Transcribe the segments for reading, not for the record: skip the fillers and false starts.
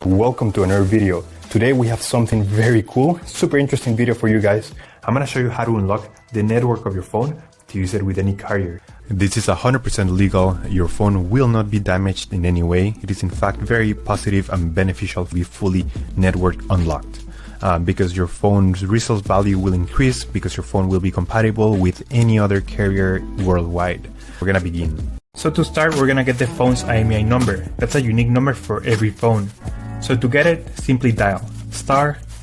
Welcome to another video. Today we have something very cool, super interesting video for you guys. I'm gonna show you how to unlock the network of your phone to use it with any carrier. This is 100% legal. Your phone will not be damaged in any way. It is in fact very positive and beneficial to be fully network unlocked. Because your phone's resale value will increase because your phone will be compatible with any other carrier worldwide. We're gonna begin. So to start, we're gonna get the phone's IMEI number. That's a unique number for every phone. So to get it, simply dial *#06#.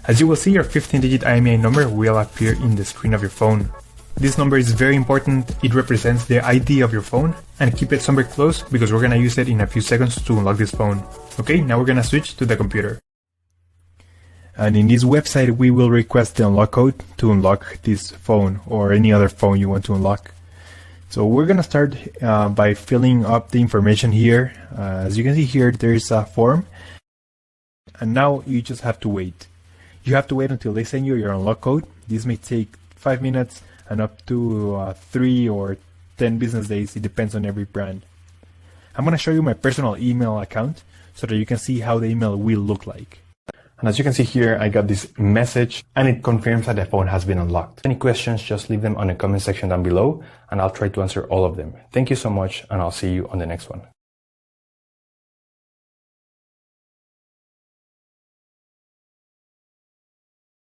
As you will see, your 15-digit IMEI number will appear in the screen of your phone. This number is very important. It represents the ID of your phone, and keep it somewhere close because we're gonna use it in a few seconds to unlock this phone. Okay, now we're gonna switch to the computer. And in this website, we will request the unlock code to unlock this phone or any other phone you want to unlock. So we're gonna start by filling up the information here. As you can see here, there's a form, and now you just have to wait. You have to wait until they send you your unlock code. This may take 5 minutes and up to 3 or 10 business days. It depends on every brand. I'm gonna show you my personal email account so that you can see how the email will look like. And as you can see here, I got this message and it confirms that the phone has been unlocked. Any questions, just leave them on the comment section down below and I'll try to answer all of them. Thank you so much and I'll see you on the next one.